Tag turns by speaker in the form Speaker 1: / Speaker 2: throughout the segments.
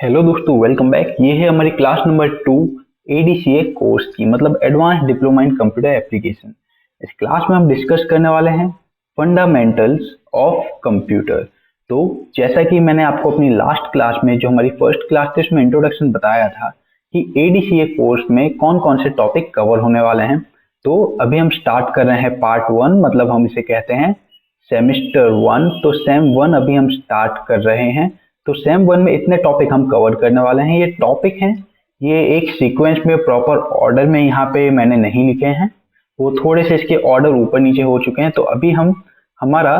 Speaker 1: Hello दोस्तों, welcome back. ये है हमारी क्लास नंबर 2 एडीसीए कोर्स की, मतलब advance diploma in computer application. इस क्लास में हम डिस्कस करने वाले हैं फंडामेंटल्स ऑफ कंप्यूटर। तो जैसा कि मैंने आपको अपनी लास्ट क्लास में, जो हमारी फर्स्ट क्लास थी, उसमें इंट्रोडक्शन बताया था कि एडीसीए कोर्स में कौन कौन से टॉपिक कवर होने वाले हैं। तो अभी हम स्टार्ट कर रहे हैं पार्ट 1, मतलब हम इसे कहते हैं सेमिस्टर 1। तो सेम 1 अभी हम स्टार्ट कर रहे हैं। तो सेम 1 में इतने टॉपिक हम कवर करने वाले हैं। ये टॉपिक हैं, ये एक सीक्वेंस में प्रॉपर ऑर्डर में यहाँ पे मैंने नहीं लिखे हैं, वो थोड़े से इसके ऑर्डर ऊपर नीचे हो चुके हैं। तो अभी हम हमारा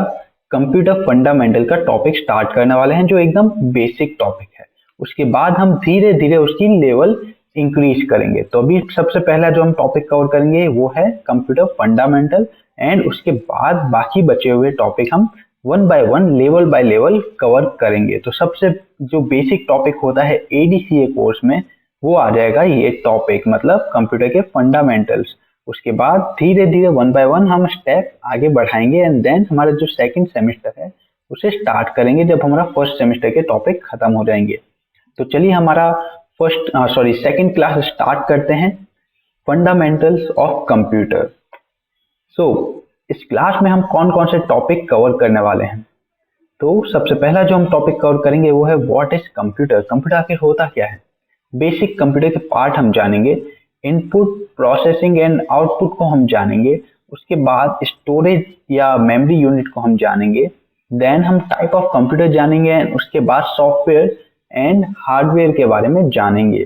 Speaker 1: कंप्यूटर फंडामेंटल का टॉपिक स्टार्ट करने वाले हैं, जो एकदम बेसिक टॉपिक है। उसके बाद हम धीरे धीरे उसकी लेवल इंक्रीज करेंगे। तो अभी सबसे पहला जो हम टॉपिक कवर करेंगे वो है कंप्यूटर फंडामेंटल, एंड उसके बाद बाकी बचे हुए टॉपिक हम one by one, level by level cover करेंगे। तो सबसे जो बेसिक टॉपिक होता है एडीसीए कोर्स में, वो आ जाएगा ये टॉपिक, मतलब कंप्यूटर के फंडामेंटल्स। उसके बाद धीरे धीरे वन बाय वन हम स्टेप आगे बढ़ाएंगे, एंड देन हमारा जो सेकंड सेमेस्टर है उसे स्टार्ट करेंगे जब हमारा फर्स्ट सेमेस्टर के टॉपिक खत्म हो जाएंगे। तो चलिए हमारा सेकंड क्लास स्टार्ट करते हैं, फंडामेंटल्स ऑफ कंप्यूटर। सो इस क्लास में हम कौन कौन से टॉपिक कवर करने वाले हैं। तो सबसे पहला जो हम टॉपिक कवर करेंगे वो है व्हाट इज कंप्यूटर। कंप्यूटर आखिर होता क्या है, बेसिक कंप्यूटर के पार्ट हम जानेंगे। इनपुट, प्रोसेसिंग एंड आउटपुट को हम जानेंगे। उसके बाद स्टोरेज या मेमोरी यूनिट को हम जानेंगे। देन हम टाइप ऑफ कंप्यूटर जानेंगे, एंड उसके बाद सॉफ्टवेयर एंड हार्डवेयर के बारे में जानेंगे।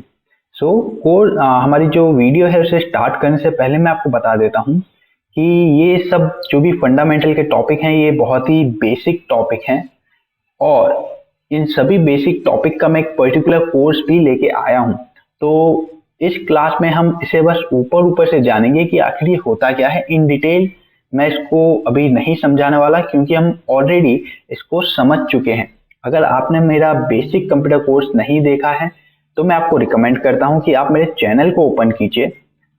Speaker 1: कोर हमारी जो वीडियो है उसे स्टार्ट करने से पहले मैं आपको बता देता हूँ कि ये सब जो भी फंडामेंटल के टॉपिक हैं, ये बहुत ही बेसिक टॉपिक हैं, और इन सभी बेसिक टॉपिक का मैं एक पर्टिकुलर कोर्स भी लेके आया हूँ। तो इस क्लास में हम इसे बस ऊपर ऊपर से जानेंगे कि आखिर ये होता क्या है। इन डिटेल मैं इसको अभी नहीं समझाने वाला, क्योंकि हम ऑलरेडी इसको समझ चुके हैं। अगर आपने मेरा बेसिक कंप्यूटर कोर्स नहीं देखा है तो मैं आपको रिकमेंड करता हूँ कि आप मेरे चैनल को ओपन कीजिए।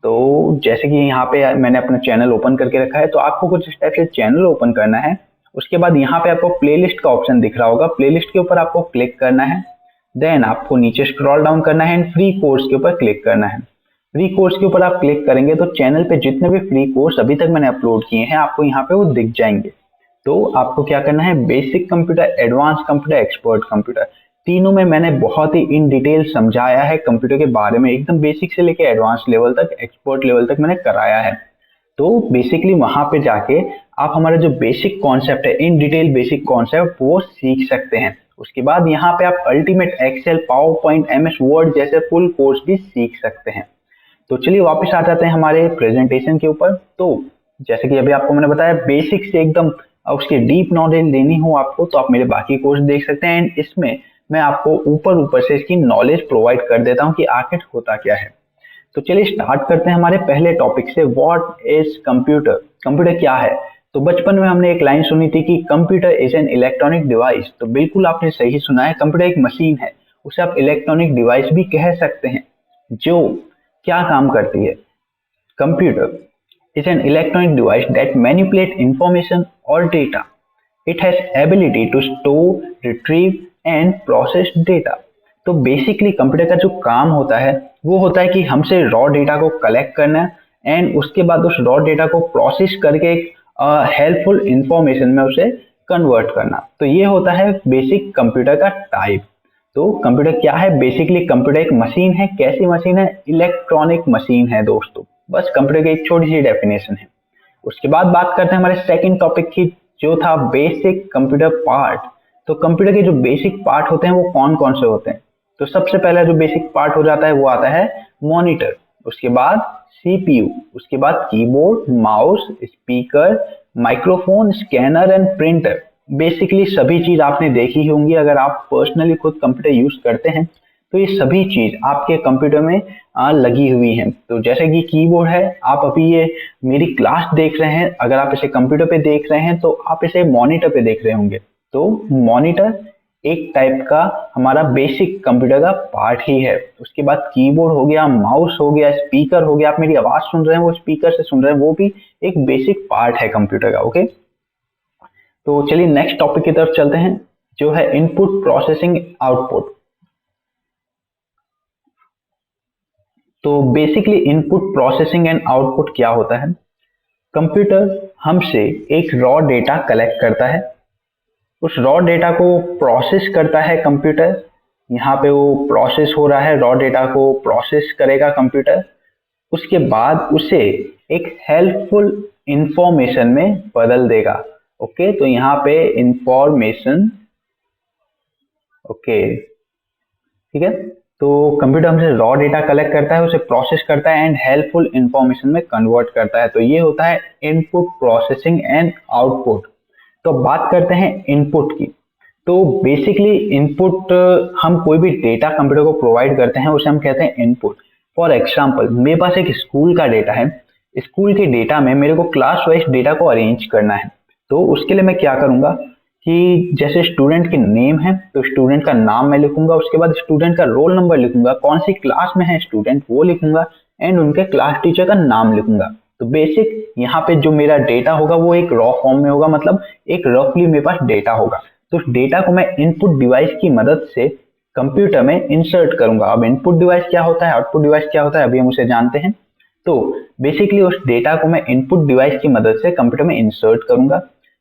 Speaker 1: तो जैसे कि यहाँ पे मैंने अपना चैनल ओपन करके रखा है, तो आपको कुछ इस टाइप से चैनल ओपन करना है। उसके बाद यहाँ पे आपको प्लेलिस्ट का ऑप्शन दिख रहा होगा, प्लेलिस्ट के ऊपर आपको क्लिक करना है। देन आपको नीचे स्क्रॉल डाउन करना है एंड फ्री कोर्स के ऊपर क्लिक करना है। फ्री कोर्स के ऊपर आप क्लिक करेंगे तो चैनल पे जितने भी फ्री कोर्स अभी तक मैंने अपलोड किए हैं, आपको यहाँ पे वो दिख जाएंगे। तो आपको क्या करना है, basic computer, advance computer, expert computer, तीनों में मैंने बहुत ही इन डिटेल समझाया है कंप्यूटर के बारे में, एकदम बेसिक से लेके एडवांस लेवल तक, एक्सपर्ट लेवल तक मैंने कराया है। तो बेसिकली वहां पे जाके आप हमारा जो बेसिक कॉन्सेप्ट है, इन डिटेल बेसिक कॉन्सेप्ट, वो सीख सकते हैं। उसके बाद यहाँ पे आप ultimate excel, power point, MS word जैसे फुल कोर्स भी सीख सकते हैं। तो चलिए वापस आ जाते हैं हमारे प्रेजेंटेशन के ऊपर। तो जैसे कि अभी आपको मैंने बताया, बेसिक से एकदम उसके डीप नॉलेज लेनी हो आपको, तो आप मेरे बाकी कोर्स देख सकते हैं, एंड इसमें मैं आपको ऊपर ऊपर से इसकी नॉलेज प्रोवाइड कर देता हूँ कि आखिर होता क्या है। तो चलिए स्टार्ट करते हैं हमारे पहले टॉपिक से, व्हाट इज कंप्यूटर। कंप्यूटर क्या है। तो बचपन में हमने एक लाइन सुनी थी कि computer is an electronic device. तो बिल्कुल आपने सही सुना है, कंप्यूटर एक मशीन है, उसे आप इलेक्ट्रॉनिक डिवाइस भी कह सकते हैं। जो क्या काम करती है, computer is an electronic device that manipulate information or data. It has ability to store, retrieve and process data. तो बेसिकली कंप्यूटर का जो काम होता है वो होता है कि हमसे रॉ डेटा को कलेक्ट करना एंड उसके बाद उस रॉ डेटा को प्रोसेस करके एक हेल्पफुल इंफॉर्मेशन में उसे कन्वर्ट करना। तो ये होता है बेसिक कंप्यूटर का टाइप। तो कंप्यूटर क्या है, बेसिकली कंप्यूटर एक मशीन है। कैसी मशीन है, इलेक्ट्रॉनिक मशीन है दोस्तों। बस कंप्यूटर की एक छोटी सी डेफिनेशन है। उसके बाद बात करते हैं हमारे सेकंड टॉपिक की, जो था बेसिक कंप्यूटर पार्ट। तो कंप्यूटर के जो बेसिक पार्ट होते हैं वो कौन कौन से होते हैं। तो सबसे पहला जो बेसिक पार्ट हो जाता है वो आता है मॉनिटर, उसके बाद सीपीयू, उसके बाद keyboard, mouse, speaker, microphone, scanner and printer. Basically सभी चीज आपने देखी होंगी, अगर आप पर्सनली खुद कंप्यूटर यूज करते हैं तो ये सभी चीज आपके कंप्यूटर में लगी हुई हैं। तो जैसे कि कीबोर्ड है, आप अभी ये मेरी क्लास देख रहे हैं, अगर आप इसे कंप्यूटर पे देख रहे हैं तो आप इसे मॉनिटर पे देख रहे होंगे। तो मॉनिटर एक टाइप का हमारा बेसिक कंप्यूटर का पार्ट ही है। उसके बाद कीबोर्ड हो गया, माउस हो गया, स्पीकर हो गया, आप मेरी आवाज सुन रहे हैं वो स्पीकर से सुन रहे हैं, वो भी एक बेसिक पार्ट है कंप्यूटर का। ओके, तो चलिए नेक्स्ट टॉपिक की तरफ चलते हैं, जो है इनपुट, प्रोसेसिंग, आउटपुट। तो basically input processing and output क्या होता है? कंप्यूटर हमसे एक रॉ डेटा कलेक्ट करता है, उस रॉ डेटा को प्रोसेस करता है कंप्यूटर। यहाँ पे वो प्रोसेस हो रहा है, रॉ डेटा को प्रोसेस करेगा कंप्यूटर, उसके बाद उसे एक हेल्पफुल इंफॉर्मेशन में बदल देगा। ओके, तो यहाँ पे इंफॉर्मेशन, ओके ठीक है। तो कंप्यूटर हमसे रॉ डेटा कलेक्ट करता है, उसे प्रोसेस करता है एंड हेल्पफुल इंफॉर्मेशन में कन्वर्ट करता है। तो ये होता है इनपुट प्रोसेसिंग एंड आउटपुट। तो बात करते हैं इनपुट की। तो बेसिकली इनपुट, हम कोई भी डेटा कंप्यूटर को प्रोवाइड करते हैं उसे हम कहते हैं इनपुट। फॉर एग्जाम्पल, मेरे पास एक स्कूल का डेटा है, स्कूल के डेटा में मेरे को क्लास वाइज डेटा को अरेंज करना है। तो उसके लिए मैं क्या करूंगा कि जैसे स्टूडेंट के नेम है तो स्टूडेंट का नाम मैं लिखूंगा, उसके बाद स्टूडेंट का रोल नंबर लिखूंगा, कौन सी क्लास में है स्टूडेंट वो लिखूंगा एंड उनके क्लास टीचर का नाम लिखूंगा। तो बेसिक यहाँ पे जो मेरा डेटा होगा वो एक रॉ फॉर्म में होगा, मतलब एक रफली मेरे पास डेटा होगा। तो उस डेटा को मैं इनपुट डिवाइस की मदद से कंप्यूटर में इंसर्ट करूंगा। अब इनपुट डिवाइस क्या होता है, आउटपुट डिवाइस क्या होता है, अभी हम उसे जानते हैं। तो बेसिकली उस डेटा को मैं इनपुट डिवाइस की मदद से कंप्यूटर में इंसर्ट करूंगा।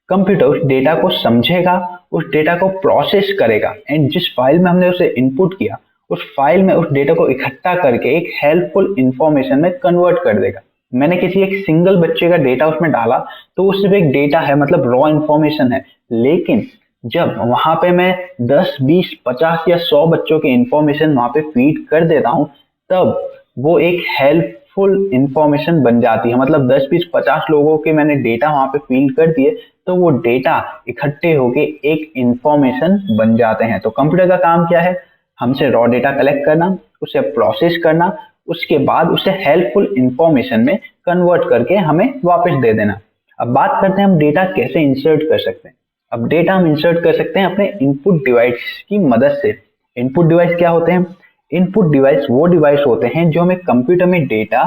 Speaker 1: कंप्यूटर उस डेटा को समझेगा, उस डेटा को प्रोसेस करेगा एंड जिस फाइल में हमने उसे इनपुट किया उस फाइल में उस डेटा को इकट्ठा करके एक हेल्पफुल इंफॉर्मेशन में कन्वर्ट कर देगा। मैंने किसी एक सिंगल बच्चे का डेटा उसमें डाला तो वो सिर्फ एक डेटा है, मतलब रॉ इंफॉर्मेशन है, लेकिन जब वहां पे मैं 10, 20, 50 या 100 बच्चों के इंफॉर्मेशन वहां पे फीड कर देता हूं तब वो एक हेल्पफुल इंफॉर्मेशन बन जाती है। मतलब 10, 20, 50 लोगों के मैंने डेटा वहां पे फीड कर दिए तो वो डेटा इकट्ठे होके एक इंफॉर्मेशन बन जाते हैं। तो कंप्यूटर का काम क्या है, हमसे रॉ डेटा कलेक्ट करना, उसे प्रोसेस करना, उसके बाद उसे हेल्पफुल इंफॉर्मेशन में कन्वर्ट करके हमें वापस दे देना। अब बात करते हैं हम डेटा कैसे इंसर्ट कर सकते हैं। अब डेटा हम इंसर्ट कर सकते हैं अपने इनपुट डिवाइस की मदद से। इनपुट डिवाइस क्या होते हैं? इनपुट डिवाइस वो डिवाइस होते हैं जो हमें कंप्यूटर में डेटा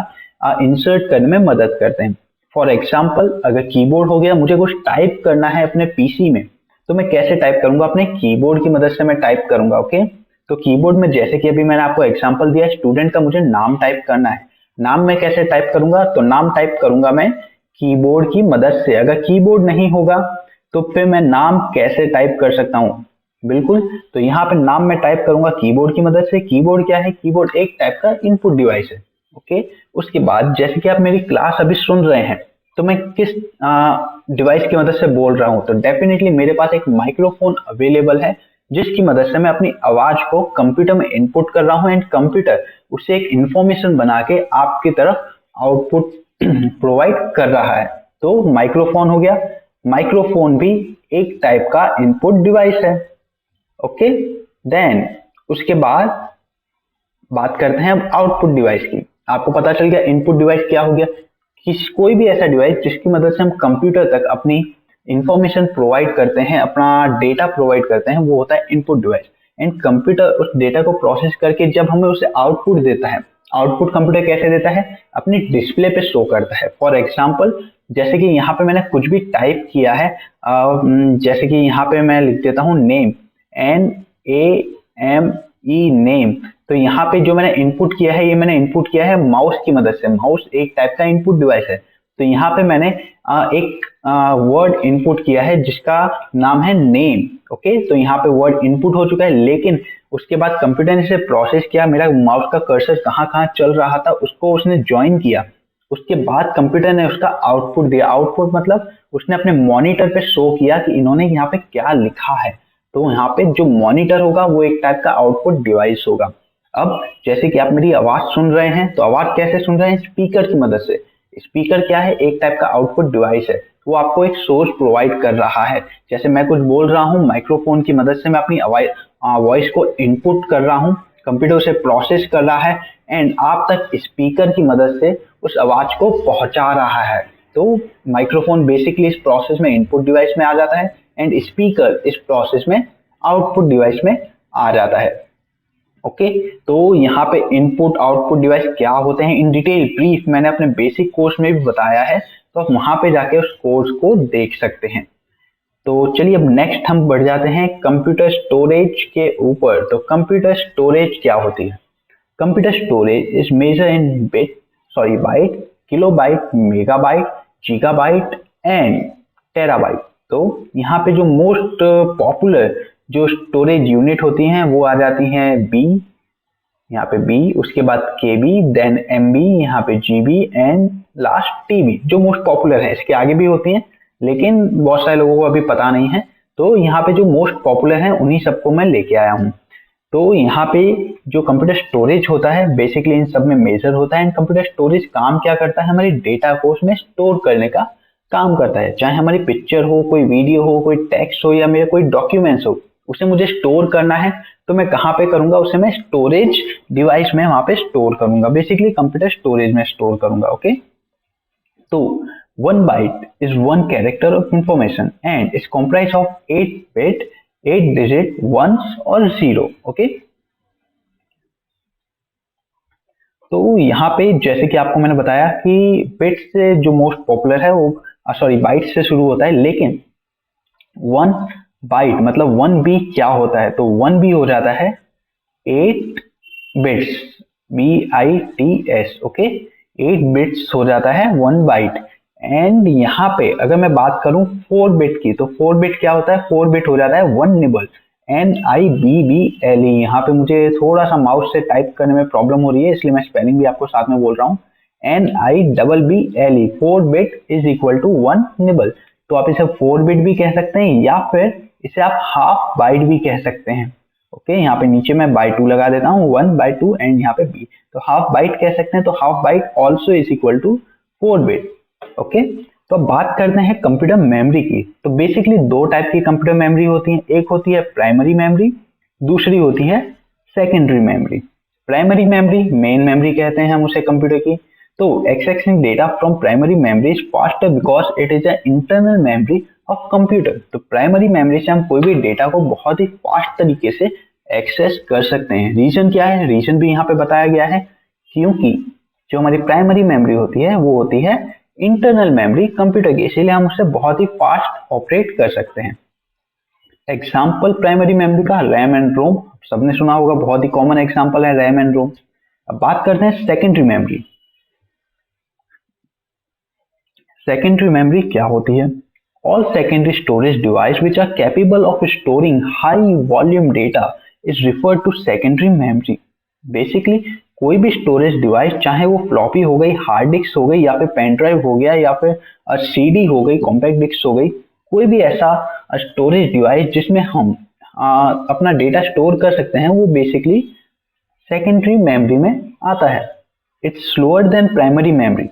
Speaker 1: इंसर्ट करने में मदद करते हैं। फॉर एग्जाम्पल, अगर कीबोर्ड हो गया, मुझे कुछ टाइप करना है अपने पीसी में, तो मैं कैसे टाइप करूंगा? अपने कीबोर्ड की मदद से मैं टाइप करूंगा। ओके, तो कीबोर्ड में जैसे कि अभी मैंने आपको एग्जांपल दिया, स्टूडेंट का मुझे नाम टाइप करना है। नाम मैं कैसे टाइप करूंगा? तो नाम टाइप करूंगा मैं कीबोर्ड की मदद से। अगर कीबोर्ड नहीं होगा तो फिर मैं नाम कैसे टाइप कर सकता हूं? बिल्कुल, तो यहाँ पे नाम मैं टाइप करूंगा कीबोर्ड की मदद से। कीबोर्ड क्या है? कीबोर्ड एक टाइप का इनपुट डिवाइस है। ओके, उसके बाद जैसे कि आप मेरी क्लास अभी सुन रहे हैं तो मैं किस डिवाइस की मदद से बोल रहा हूं? तो डेफिनेटली मेरे पास एक माइक्रोफोन अवेलेबल है जिसकी मदद से मैं अपनी आवाज को कंप्यूटर में इनपुट कर रहा हूं एंड कंप्यूटर उसे एक इंफॉर्मेशन बना के आपकी तरफ आउटपुट प्रोवाइड कर रहा है। तो माइक्रोफोन हो गया। माइक्रोफोन भी एक टाइप का इनपुट डिवाइस है। ओके, देन उसके बाद बात करते हैं अब आउटपुट डिवाइस की। आपको पता चल गया इनपुट डिवाइस क्या हो गया, कोई भी ऐसा डिवाइस जिसकी मदद से हम कंप्यूटर तक अपनी इंफॉर्मेशन प्रोवाइड करते हैं, अपना डेटा प्रोवाइड करते हैं, वो होता है इनपुट डिवाइस। एंड कंप्यूटर उस डेटा को प्रोसेस करके जब हमें उसे आउटपुट देता है, आउटपुट कंप्यूटर कैसे देता है? अपनी डिस्प्ले पे शो करता है। फॉर एग्जाम्पल, जैसे कि यहाँ पे मैंने कुछ भी टाइप किया है, जैसे कि यहाँ पे मैं लिख देता हूँ नेम, NAME नेम। तो यहाँ पे जो मैंने इनपुट किया है, ये मैंने इनपुट किया है माउस की मदद से। माउस एक टाइप का इनपुट डिवाइस है। तो यहाँ पे मैंने एक वर्ड इनपुट किया है जिसका नाम है नेम। ओके, तो यहाँ पे वर्ड इनपुट हो चुका है, लेकिन उसके बाद कंप्यूटर ने इसे प्रोसेस किया, मेरा माउस का कर्सर कहाँ कहाँ चल रहा था उसको उसने ज्वाइन किया। उसके बाद कंप्यूटर ने उसका आउटपुट दिया। आउटपुट मतलब उसने अपने मॉनिटर पे शो किया कि इन्होंने यहाँ पे क्या लिखा है। तो यहाँ पे जो मॉनिटर होगा वो एक टाइप का आउटपुट डिवाइस होगा। अब जैसे कि आप मेरी आवाज सुन रहे हैं, तो आवाज कैसे सुन रहे हैं? स्पीकर की मदद से। स्पीकर क्या है? एक टाइप का आउटपुट डिवाइस है। वो आपको एक सोर्स प्रोवाइड कर रहा है। जैसे मैं कुछ बोल रहा हूँ, माइक्रोफोन की मदद से मैं अपनी वॉइस को इनपुट कर रहा हूँ, कंप्यूटर उसे प्रोसेस कर रहा है एंड आप तक स्पीकर की मदद से उस आवाज को पहुंचा रहा है। तो माइक्रोफोन बेसिकली इस प्रोसेस में इनपुट डिवाइस में आ जाता है एंड स्पीकर इस प्रोसेस में आउटपुट डिवाइस में आ जाता है। ओके, तो यहाँ पे इनपुट आउटपुट डिवाइस क्या होते हैं इन डिटेल ब्रीफ मैंने अपने बेसिक कोर्स में भी बताया है, तो आप वहां पे जाके उस कोर्स को देख सकते हैं। तो चलिए अब नेक्स्ट हम बढ़ जाते हैं कंप्यूटर स्टोरेज के ऊपर। तो कंप्यूटर स्टोरेज क्या होती है? Computer storage is measure in byte, kilobyte, megabyte, gigabyte and terabyte. तो यहाँ पे जो मोस्ट पॉपुलर जो स्टोरेज यूनिट होती हैं वो आ जाती हैं बी, यहाँ पे बी, उसके बाद केबी, देन एमबी, यहाँ पे जीबी एंड लास्ट टीबी, जो मोस्ट पॉपुलर है। इसके आगे भी होती हैं लेकिन बहुत सारे लोगों को अभी पता नहीं है, तो यहाँ पे जो मोस्ट पॉपुलर है उन्हीं सबको मैं लेके आया हूँ। तो यहाँ पे जो कंप्यूटर स्टोरेज होता है बेसिकली इन सब में मेजर होता है। एंड कंप्यूटर स्टोरेज काम क्या करता है, हमारी डेटा को उसमें स्टोर करने का काम करता है। चाहे हमारी पिक्चर हो, कोई वीडियो हो, कोई टेक्स्ट हो या मेरे कोई डॉक्यूमेंट्स हो, उसे मुझे स्टोर करना है तो मैं कहाँ पे करूंगा, उसे मैं स्टोरेज डिवाइस में वहां पे स्टोर करूंगा, बेसिकली कंप्यूटर स्टोरेज में स्टोर करूंगा। ओके, तो 1 byte is 1 character of information and is comprised of 8 bit, 8 digit, ones और 0। ओके, तो यहाँ पे जैसे कि आपको मैंने बताया कि बिट से जो मोस्ट पॉपुलर है वो बाइट से शुरू होता है, लेकिन 1 बाइट मतलब 1 B क्या होता है, तो 1 B हो जाता है 8 बिट्स, BITS। ओके, 8 बिट्स हो जाता है 1 बाइट। एंड यहाँ पे अगर मैं बात करूं 4 बिट की, तो 4 बिट क्या होता है, 4 बिट हो जाता है 1 निबल, NIBBLE। यहाँ पे मुझे थोड़ा सा माउस से टाइप करने में प्रॉब्लम हो रही है, इसलिए मैं स्पेलिंग भी आपको साथ में बोल रहा हूँ, NIBBLE। 4 bit is equal to 1 nibble. तो आप इसे 4 बिट भी कह सकते हैं या फिर इसे आप हाफ बाइट भी कह सकते हैं। ओके, यहाँ पे नीचे मैं बाई 2 लगा देता हूँ, 1/2 एंड यहाँ पे बी, तो हाफ बाइट कह सकते हैं। तो half byte also is equal to 4 bit. Okay, तो अब बात करते हैं कंप्यूटर मेमोरी की। तो बेसिकली दो टाइप की कंप्यूटर मेमोरी होती है, एक होती है प्राइमरी मेमोरी, दूसरी होती है secondary memory. Primary memory main memory कहते हैं हम उसे कंप्यूटर की। तो accessing data from primary memory is faster because it is a internal memory of computer. तो प्राइमरी मेमोरी से हम कोई भी डेटा को बहुत ही फास्ट तरीके से एक्सेस कर सकते हैं। रीजन क्या है, रीजन भी यहाँ पे बताया गया है, क्योंकि जो हमारी प्राइमरी मेमोरी होती है वो होती है इंटरनल मेमोरी कंप्यूटर की, इसीलिए हम उससे बहुत ही फास्ट ऑपरेट कर सकते हैं। एग्जाम्पल प्राइमरी मेमोरी का रैम एंड रोम, सबने सुना होगा, बहुत ही कॉमन एग्जाम्पल है रैम एंड रोम। अब बात करते हैं सेकेंडरी मेमोरी। सेकेंडरी मेमोरी क्या होती है? All secondary storage device which are capable of storing high volume data is referred to secondary memory. Basically कोई भी स्टोरेज डिवाइस, चाहे वो फ्लॉपी हो गई, हार्ड डिस्क हो गई या फिर पेन ड्राइव हो गया या फिर CD हो गई, कॉम्पैक्ट डिस्क हो गई, कोई भी ऐसा स्टोरेज डिवाइस जिसमें हम अपना डेटा स्टोर कर सकते हैं, वो बेसिकली सेकेंडरी मेमोरी में आता है। It's slower then primary memory.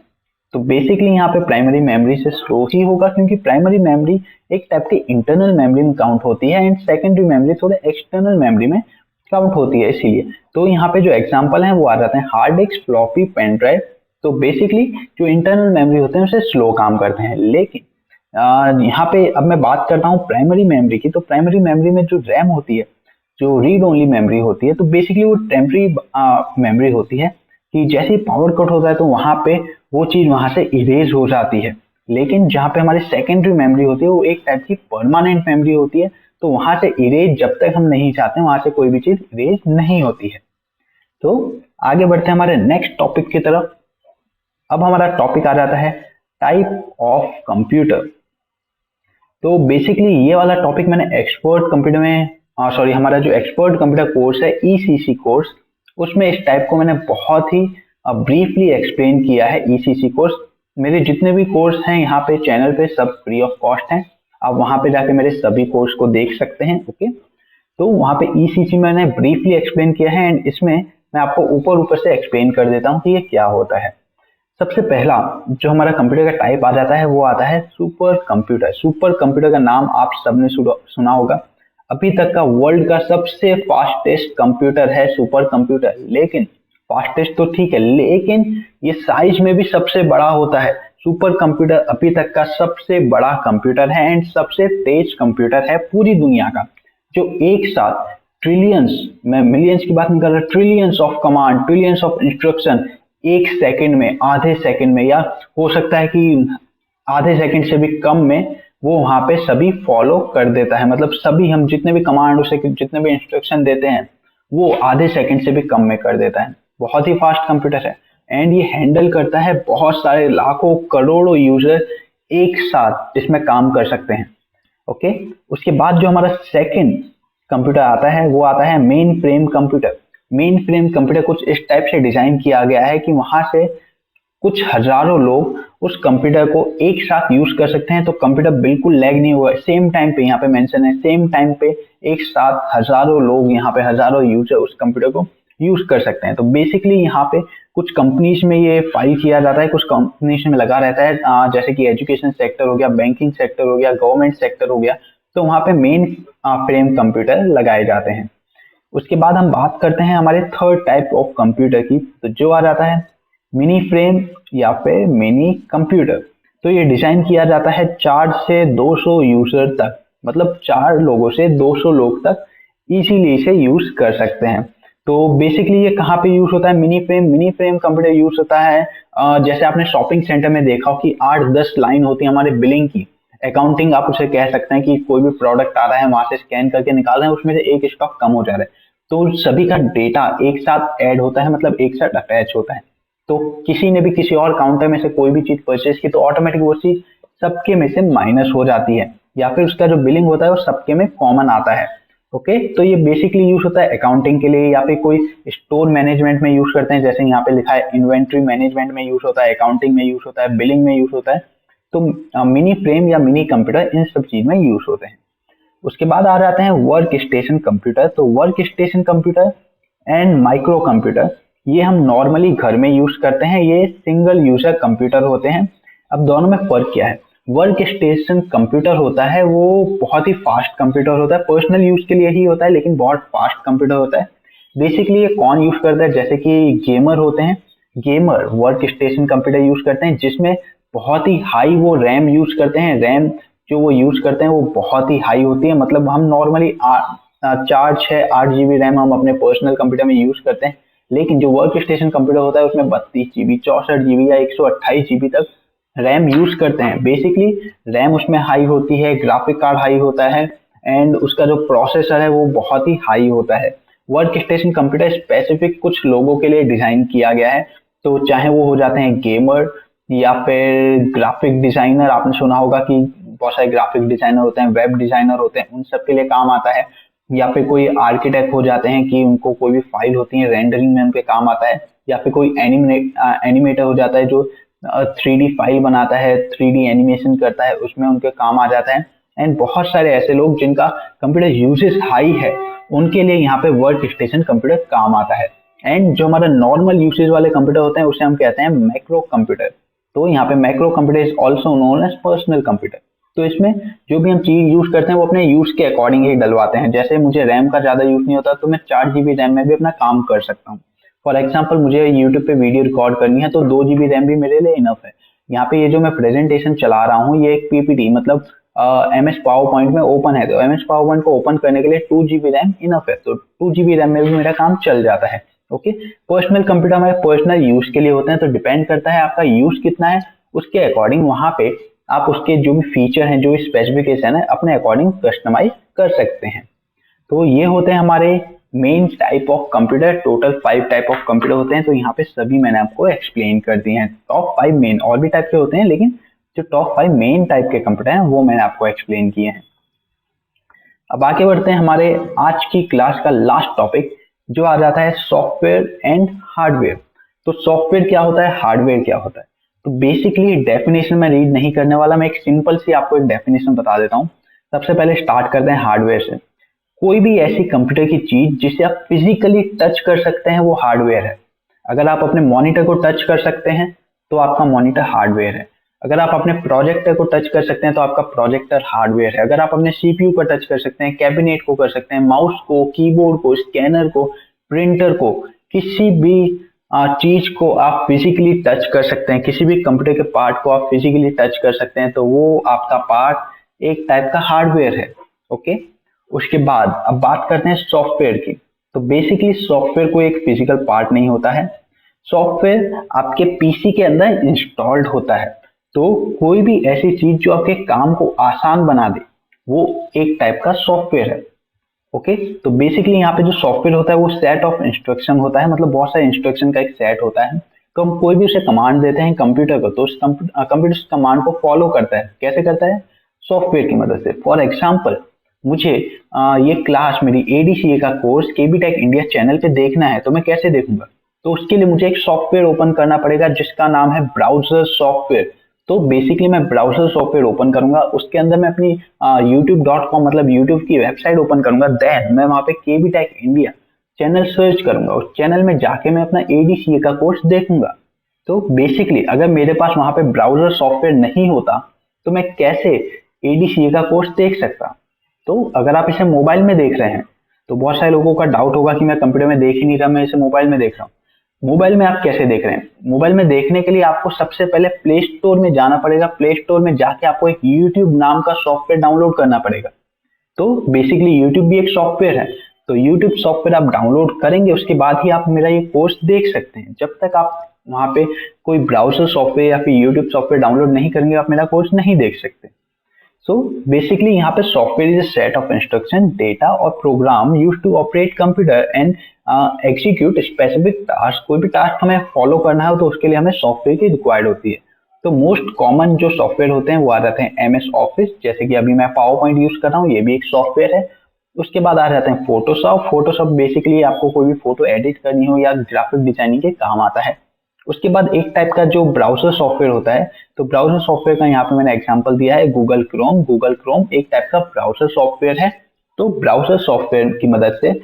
Speaker 1: तो बेसिकली यहाँ पे प्राइमरी मेमोरी से स्लो ही होगा, क्योंकि प्राइमरी मेमोरी एक टाइप की इंटरनल मेमोरी में काउंट होती है एंड सेकेंडरी मेमोरी थोड़े एक्सटर्नल मेमोरी में काउंट होती है, इसीलिए। तो यहाँ पे जो एग्जांपल हैं वो आ जाते हैं hard disk, floppy, pen drive. तो बेसिकली जो इंटरनल मेमोरी होते हैं उसे स्लो काम करते हैं। लेकिन यहाँ पे अब मैं बात करता हूँ प्राइमरी मेमोरी की। तो प्राइमरी मेमोरी में जो रैम होती है, जो रीड ओनली मेमोरी होती है, तो बेसिकली वो टेम्पररी मेमोरी होती है कि जैसे ही पावर कट होता है तो वहां पे वो चीज वहां से इरेज हो जाती है। लेकिन जहाँ पे हमारी सेकेंडरी मेमोरी होती है वो एक टाइप की परमानेंट मेमोरी होती है, तो वहां से इरेज जब तक हम नहीं चाहते वहां से कोई भी चीज इरेज नहीं होती है। तो आगे बढ़ते हैं हमारे नेक्स्ट टॉपिक की तरफ। अब हमारा टॉपिक आ जाता है टाइप ऑफ कंप्यूटर। तो बेसिकली ये वाला टॉपिक मैंने एक्सपर्ट कंप्यूटर में हमारा जो एक्सपर्ट कंप्यूटर कोर्स है ECC कोर्स, उसमें इस टाइप को मैंने बहुत ही ब्रीफली एक्सप्लेन किया है। ECC कोर्स, मेरे जितने भी कोर्स हैं यहाँ पे चैनल पे सब फ्री ऑफ कॉस्ट हैं, आप वहां पे जाके मेरे सभी कोर्स को देख सकते हैं। ओके, तो वहां पे ECC मैंने ब्रीफली एक्सप्लेन किया है एंड इसमें मैं आपको ऊपर ऊपर से एक्सप्लेन कर देता हूँ कि ये क्या होता है। सबसे पहला जो हमारा कंप्यूटर का टाइप आ जाता है वो आता है सुपर कंप्यूटर। सुपर कंप्यूटर का नाम आप सबने सुना होगा। अभी तक का वर्ल्ड का सबसे फास्टेस्ट कंप्यूटर है सुपर कंप्यूटर। लेकिन फास्टेस्ट तो ठीक है, लेकिन ये साइज में भी सबसे बड़ा होता है। सुपर कंप्यूटर अभी तक का सबसे बड़ा कंप्यूटर है एंड सबसे तेज कंप्यूटर है पूरी दुनिया का, जो एक साथ ट्रिलियंस, मैं मिलियंस की बात नहीं कर रहा, trillions of command, trillions of instruction एक सेकंड में, आधे सेकंड में, या हो सकता है कि आधे सेकंड से भी कम में वो वहां पे सभी फॉलो कर देता है। मतलब सभी हम जितने भी कमांड उसे जितने भी इंस्ट्रक्शन देते हैं वो आधे सेकंड से भी कम में कर देता है। बहुत ही फास्ट कंप्यूटर है एंड ये हैंडल करता है बहुत सारे लाखों करोड़ों यूजर एक साथ इसमें काम कर सकते हैं। ओके, उसके बाद जो हमारा सेकंड कंप्यूटर आता है वो आता है main frame computer. Main frame computer कुछ इस टाइप से डिजाइन किया गया है कि वहां से कुछ हजारों लोग उस कंप्यूटर को एक साथ यूज कर सकते हैं, तो कंप्यूटर बिल्कुल लैग नहीं हुआ। सेम टाइम पे यहाँ पे मेंशन है, सेम टाइम पे एक साथ हजारों लोग, यहाँ पे हजारों यूजर उस कंप्यूटर को यूज कर सकते हैं। तो बेसिकली यहाँ पे कुछ कंपनीज में ये फाइल किया जाता है, कुछ कंपनीज में लगा रहता है, जैसे कि एजुकेशन सेक्टर हो गया, बैंकिंग सेक्टर हो गया, गवर्नमेंट सेक्टर हो गया, तो वहाँ पे मेन फ्रेम कंप्यूटर लगाए जाते हैं। उसके बाद हम बात करते हैं हमारे थर्ड टाइप ऑफ कंप्यूटर की, तो जो आ जाता है मिनी फ्रेम या फिर मिनी कंप्यूटर। तो ये डिजाइन किया जाता है 4 से 200 यूजर तक, मतलब 4 लोगों से 200 लोग तक इजीली इसे यूज कर सकते हैं। तो बेसिकली ये कहाँ पे यूज होता है मिनी फ्रेम कंप्यूटर यूज होता है जैसे आपने शॉपिंग सेंटर में देखा हो कि 8-10 लाइन होती है हमारे बिलिंग की, अकाउंटिंग आप उसे कह सकते हैं कि कोई भी प्रोडक्ट आ रहा है वहां से स्कैन करके निकाल रहे हैं, उसमें से एक स्टॉक कम हो जा रहा है, तो सभी का डेटा एक साथ ऐड होता है, मतलब एक साथ अटैच होता है। तो किसी ने भी किसी और काउंटर में से कोई भी चीज परचेज की तो ऑटोमेटिक वो चीज सबके में से माइनस हो जाती है, या फिर उसका जो बिलिंग होता है वो सबके में कॉमन आता है। ओके, तो ये बेसिकली यूज होता है अकाउंटिंग के लिए, या फिर कोई स्टोर मैनेजमेंट में यूज करते हैं, जैसे यहाँ पे लिखा है इन्वेंट्री मैनेजमेंट में यूज होता है, अकाउंटिंग में यूज होता है, बिलिंग में यूज होता है। तो मिनी फ्रेम या मिनी कंप्यूटर इन सब चीज में यूज होते हैं। उसके बाद आ जाते हैं वर्क स्टेशन कंप्यूटर। तो work station computer and micro computer ये हम नॉर्मली घर में यूज करते हैं, ये सिंगल यूजर कंप्यूटर होते हैं। अब दोनों में फर्क क्या है? वर्क स्टेशन कंप्यूटर होता है वो बहुत ही फास्ट कंप्यूटर होता है, पर्सनल यूज के लिए ही होता है लेकिन बहुत फास्ट कंप्यूटर होता है। बेसिकली ये कौन यूज करता है? जैसे कि गेमर होते हैं, gamer work station computer use करते हैं जिसमें बहुत ही हाई वो रैम यूज करते हैं। रैम जो वो यूज करते हैं वो बहुत ही हाई होती है, मतलब हम नॉर्मली 4, 6, 8 GB रैम हम अपने पर्सनल कंप्यूटर में यूज करते हैं, लेकिन जो वर्क स्टेशन कंप्यूटर होता है उसमें 32 GB, 64 GB या 128 GB तक रैम यूज करते हैं। बेसिकली रैम उसमें हाई होती है, ग्राफिक कार्ड हाई होता है एंड उसका जो प्रोसेसर है वो बहुत ही हाई होता है। वर्क स्टेशन कंप्यूटर स्पेसिफिक कुछ लोगों के लिए डिजाइन किया गया है, तो चाहे वो हो जाते हैं गेमर या फिर ग्राफिक डिजाइनर, आपने सुना होगा कि बहुत सारे ग्राफिक डिजाइनर होते हैं, वेब डिजाइनर होते हैं, उन सब के लिए काम आता है। या फिर कोई आर्किटेक्ट हो जाते हैं कि उनको कोई भी फाइल होती है रेंडरिंग में उनके काम आता है, या फिर कोई एनिमेटर हो जाता है जो 3D फाइल बनाता है, 3D एनिमेशन करता है, उसमें उनके काम आ जाता है। एंड बहुत सारे ऐसे लोग जिनका कंप्यूटर यूजेस हाई है उनके लिए यहाँ पे वर्क स्टेशन कंप्यूटर काम आता है। एंड जो हमारा नॉर्मल यूसेज वाले कंप्यूटर होते हैं उसे हम कहते हैं मैक्रो कंप्यूटर। तो यहाँ पे macro computer is also known as personal computer. तो इसमें जो भी हम चीज यूज करते हैं वो अपने यूज के अकॉर्डिंग ही डलवाते हैं। जैसे मुझे रैम का ज्यादा यूज नहीं होता तो मैं 4 GB रैम में भी अपना काम कर सकता हूँ। फॉर एग्जाम्पल मुझे यूट्यूब पे वीडियो रिकॉर्ड करनी है तो 2 GB रैम भी मेरे लिए इनफ है। यहाँ पे ये जो मैं प्रेजेंटेशन चला रहा हूँ ये एक पीपीटी, मतलब MS पावर पॉइंट में ओपन है, तो MS पावर पॉइंट को ओपन करने के लिए 2 GB रैम इनफ है, तो 2 GB रैम में भी मेरा काम चल जाता है। ओके, पर्सनल कंप्यूटर हमारे पर्सनल यूज के लिए होते हैं, तो डिपेंड करता है आपका यूज कितना है, उसके अकॉर्डिंग वहां पे आप उसके जो भी फीचर हैं, जो भी स्पेसिफिकेशन है अपने अकॉर्डिंग कस्टमाइज कर सकते हैं। तो ये होते हैं हमारे main type of computer. Total 5 type of computer होते हैं, तो यहाँ पे सभी मैंने आपको एक्सप्लेन कर दिए हैं। टॉप 5 मेन, और भी टाइप के होते हैं लेकिन जो टॉप 5 मेन टाइप के कंप्यूटर हैं वो मैंने आपको एक्सप्लेन किए हैं। अब आगे बढ़ते हैं हमारे आज की क्लास का लास्ट टॉपिक, जो आ जाता है सॉफ्टवेयर एंड हार्डवेयर। तो सॉफ्टवेयर क्या होता है, हार्डवेयर क्या होता है? तो बेसिकली डेफिनेशन में रीड नहीं करने वाला, मैं एक सिंपल सी आपको एक डेफिनेशन बता देता हूँ। सबसे पहले स्टार्ट करते हैं हार्डवेयर से। कोई भी ऐसी कंप्यूटर की चीज जिसे आप फिजिकली टच कर सकते हैं वो हार्डवेयर है। अगर आप अपने मॉनिटर को टच कर सकते हैं तो आपका मॉनिटर हार्डवेयर है। अगर आप अपने प्रोजेक्टर को टच कर सकते हैं तो आपका प्रोजेक्टर हार्डवेयर है। अगर आप अपने सीपीयू को टच कर सकते हैं, कैबिनेट को कर सकते हैं, माउस को, कीबोर्ड को, स्कैनर को, प्रिंटर को, किसी भी चीज को आप फिजिकली टच कर सकते हैं, किसी भी कंप्यूटर के पार्ट को आप फिजिकली टच कर सकते हैं, तो वो आपका पार्ट एक टाइप का हार्डवेयर है। ओके, उसके बाद अब बात करते हैं सॉफ्टवेयर की। तो बेसिकली सॉफ्टवेयर कोई एक फिजिकल पार्ट नहीं होता है, सॉफ्टवेयर आपके पीसी के अंदर इंस्टॉल्ड होता है। तो कोई भी ऐसी चीज जो आपके काम को आसान बना दे वो एक टाइप का सॉफ्टवेयर है। ओके, तो बेसिकली यहाँ पे जो सॉफ्टवेयर होता है वो सेट ऑफ इंस्ट्रक्शन होता है, मतलब बहुत सारे इंस्ट्रक्शन का एक सेट होता है। तो हम कोई भी उसे कमांड देते हैं कंप्यूटर को, तो उस कंप्यूटर उस कमांड को फॉलो करता है। कैसे करता है? सॉफ्टवेयर की मदद से। फॉर एग्जाम्पल, मुझे ये क्लास मेरी एडीसीए का कोर्स केबी टेक इंडिया चैनल पे देखना है, तो मैं कैसे देखूंगा? तो उसके लिए मुझे एक सॉफ्टवेयर ओपन करना पड़ेगा जिसका नाम है ब्राउजर सॉफ्टवेयर। तो बेसिकली मैं ब्राउजर सॉफ्टवेयर ओपन करूंगा, उसके अंदर मैं अपनी youtube.com मतलब यूट्यूब की वेबसाइट ओपन करूंगा। देन मैं वहां पे केबी टेक इंडिया चैनल सर्च करूंगा, उस चैनल में जाके मैं अपना एडीसीए का कोर्स देखूंगा। तो बेसिकली अगर मेरे पास वहां पे ब्राउजर सॉफ्टवेयर नहीं होता तो मैं कैसे एडीसीए का कोर्स देख सकता? तो अगर आप इसे मोबाइल में देख रहे हैं, तो बहुत सारे लोगों का डाउट होगा कि मैं कंप्यूटर में देख ही नहीं रहा, मैं इसे मोबाइल में देख रहा हूँ। मोबाइल में आप कैसे देख रहे हैं? मोबाइल में देखने के लिए आपको सबसे पहले प्ले स्टोर में जाना पड़ेगा। प्ले स्टोर में जाके आपको एक यूट्यूब नाम का सॉफ्टवेयर डाउनलोड करना पड़ेगा। तो बेसिकली यूट्यूब भी एक सॉफ्टवेयर है। तो यूट्यूब सॉफ्टवेयर आप डाउनलोड करेंगे, उसके बाद ही आप मेरा ये कोर्स देख सकते हैं। जब तक आप वहां पे कोई ब्राउजर सॉफ्टवेयर या फिर यूट्यूब सॉफ्टवेयर डाउनलोड नहीं करेंगे, आप मेरा कोर्स नहीं देख सकते। सो बेसिकली यहाँ पे software is a set of instruction, data और program use to operate computer and execute specific task. कोई भी टास्क हमें फॉलो करना है तो उसके लिए हमें सॉफ्टवेयर की रिक्वायर्ड होती है। तो मोस्ट कॉमन जो सॉफ्टवेयर होते हैं वो आ जाते हैं एमएस ऑफिस, जैसे कि अभी मैं पावर पॉइंट यूज कर रहा हूँ, ये भी एक सॉफ्टवेयर है। उसके बाद आ जाते हैं फोटोशॉप। फोटोशॉप बेसिकली आपको कोई भी फोटो एडिट करनी हो या ग्राफिक डिजाइनिंग के काम आता है। उसके बाद एक टाइप का जो ब्राउजर सॉफ्टवेयर होता है, तो ब्राउजर सॉफ्टवेयर का यहाँ पे मैंने एग्जांपल दिया है गूगल क्रोम। गूगल क्रोम एक टाइप का ब्राउजर सॉफ्टवेयर है। तो ब्राउजर सॉफ्टवेयर की मदद से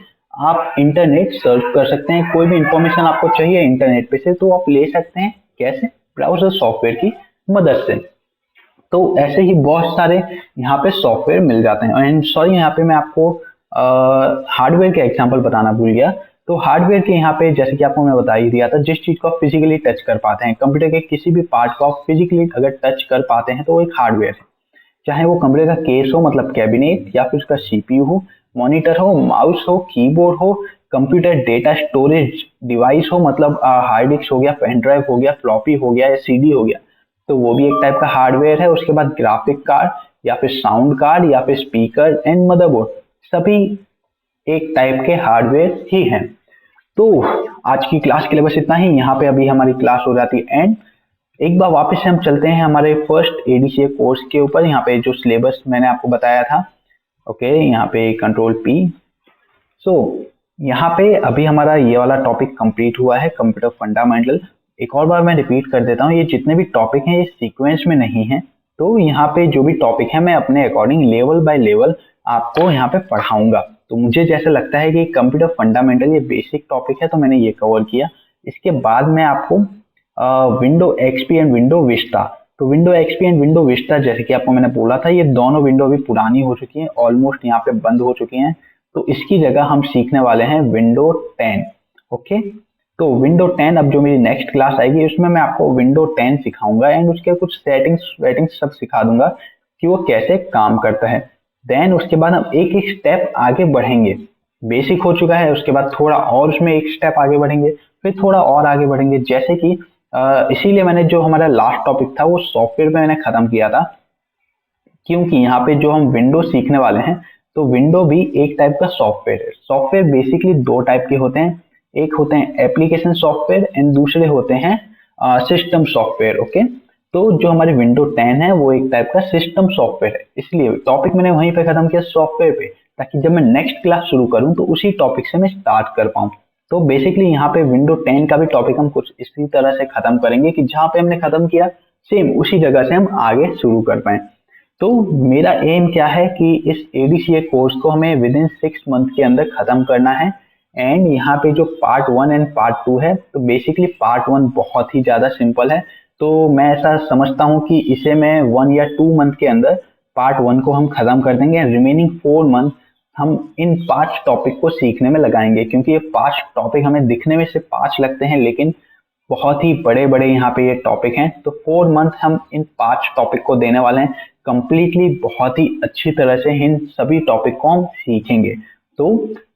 Speaker 1: आप इंटरनेट सर्च कर सकते हैं। कोई भी इंफॉर्मेशन आपको चाहिए इंटरनेट पे से तो आप ले सकते हैं। कैसे? ब्राउजर सॉफ्टवेयर की मदद से। तो ऐसे ही बहुत सारे यहाँ पे सॉफ्टवेयर मिल जाते हैं। एंड सॉरी, यहाँ पे मैं आपको हार्डवेयर के एग्जांपल बताना भूल गया। तो हार्डवेयर के यहाँ पे जैसे कि आपको मैं बता ही दिया था, जिस चीज को आप फिजिकली टच कर पाते हैं, कंप्यूटर के किसी भी पार्ट को आप फिजिकली अगर टच कर पाते हैं तो वो एक हार्डवेयर है। चाहे वो कंप्यूटर का केस हो मतलब कैबिनेट, या फिर उसका सीपीयू हो, मॉनिटर हो, माउस हो, कीबोर्ड हो, कंप्यूटर डेटा स्टोरेज डिवाइस हो मतलब हार्ड डिस्क हो गया, पेन ड्राइव हो गया, फ्लॉपी हो गया या सीडी हो गया, तो वो भी एक टाइप का हार्डवेयर है। उसके बाद ग्राफिक कार्ड या फिर साउंड कार्ड या फिर स्पीकर एंड मदरबोर्ड, सभी एक टाइप के हार्डवेयर ही हैं। तो आज की क्लास के लिए बस इतना ही। यहाँ पे अभी हमारी क्लास हो जाती है एंड। एक बार वापस से हम चलते हैं हमारे फर्स्ट एडीसीए कोर्स के ऊपर। यहाँ पे जो सिलेबस मैंने आपको बताया था, ओके, यहाँ पे कंट्रोल पी। सो यहाँ पे अभी हमारा ये वाला टॉपिक कंप्लीट हुआ है, कंप्यूटर फंडामेंटल। एक और बार मैं रिपीट कर देता हूँ, ये जितने भी टॉपिक हैं ये सीक्वेंस में नहीं है। तो यहाँ पे जो भी टॉपिक है मैं अपने अकॉर्डिंग लेवल बाय लेवल आपको यहाँ पे पढ़ाऊंगा। तो मुझे जैसे लगता है कि कंप्यूटर फंडामेंटल ये बेसिक टॉपिक है तो मैंने ये कवर किया। इसके बाद मैं आपको window XP and window Vista, तो window XP and window Vista जैसे कि आपको मैंने बोला था, ये दोनों विंडो अभी पुरानी हो चुकी हैं, ऑलमोस्ट यहाँ पे बंद हो चुकी हैं। तो इसकी जगह हम सीखने वाले हैं विंडो 10। ओके, तो विंडो 10 अब जो मेरी नेक्स्ट क्लास आएगी उसमें मैं आपको विंडो 10 सिखाऊंगा एंड उसके कुछ सेटिंग्स वेटिंग्स सब सिखा दूंगा कि वो कैसे काम करता है। देन उसके बाद हम एक एक स्टेप आगे बढ़ेंगे। बेसिक हो चुका है, उसके बाद थोड़ा और उसमें एक स्टेप आगे बढ़ेंगे, फिर थोड़ा और आगे बढ़ेंगे। जैसे कि इसीलिए मैंने जो हमारा लास्ट टॉपिक था वो सॉफ्टवेयर पे मैंने खत्म किया था, क्योंकि यहाँ पे जो हम विंडो सीखने वाले हैं तो विंडो भी एक टाइप का सॉफ्टवेयर है। सॉफ्टवेयर बेसिकली दो टाइप के होते हैं, एक होते हैं एप्लीकेशन सॉफ्टवेयर एंड दूसरे होते हैं सिस्टम सॉफ्टवेयर। ओके, तो जो हमारी विंडो 10 है वो एक टाइप का सिस्टम सॉफ्टवेयर है, इसलिए टॉपिक मैंने वहीं पे खत्म किया सॉफ्टवेयर पे, ताकि जब मैं नेक्स्ट क्लास शुरू करूं तो उसी टॉपिक से मैं स्टार्ट कर पाऊं। तो बेसिकली यहाँ पे विंडो 10 का भी टॉपिक हम कुछ इसी तरह से खत्म करेंगे कि जहां पे हमने खत्म किया सेम उसी जगह से हम आगे शुरू कर पाए। तो मेरा एम क्या है कि इस एडीसीए कोर्स को हमें विद इन 6 मंथ के अंदर खत्म करना है। एंड यहाँ पे जो पार्ट 1 एंड पार्ट 2 है, तो बेसिकली पार्ट 1 बहुत ही ज्यादा सिंपल है, तो मैं ऐसा समझता हूँ कि इसे मैं 1 या 2 मंथ के अंदर पार्ट 1 को हम खत्म कर देंगे। रिमेनिंग 4 मंथ हम इन 5 टॉपिक को सीखने में लगाएंगे, क्योंकि ये 5 टॉपिक हमें दिखने में सिर्फ 5 लगते हैं लेकिन बहुत ही बड़े बड़े यहाँ पे ये टॉपिक हैं। तो 4 मंथ हम इन 5 टॉपिक को देने वाले हैं कंप्लीटली, बहुत ही अच्छी तरह से इन सभी टॉपिक को हम सीखेंगे। तो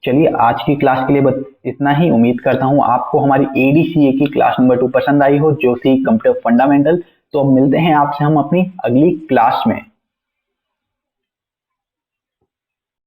Speaker 1: चलिए आज की क्लास के लिए बस इतना ही। उम्मीद करता हूँ आपको हमारी एडीसीए की क्लास नंबर 2 पसंद आई हो, जो थी कंप्यूटर फंडामेंटल। तो अब मिलते हैं आपसे हम अपनी अगली क्लास में।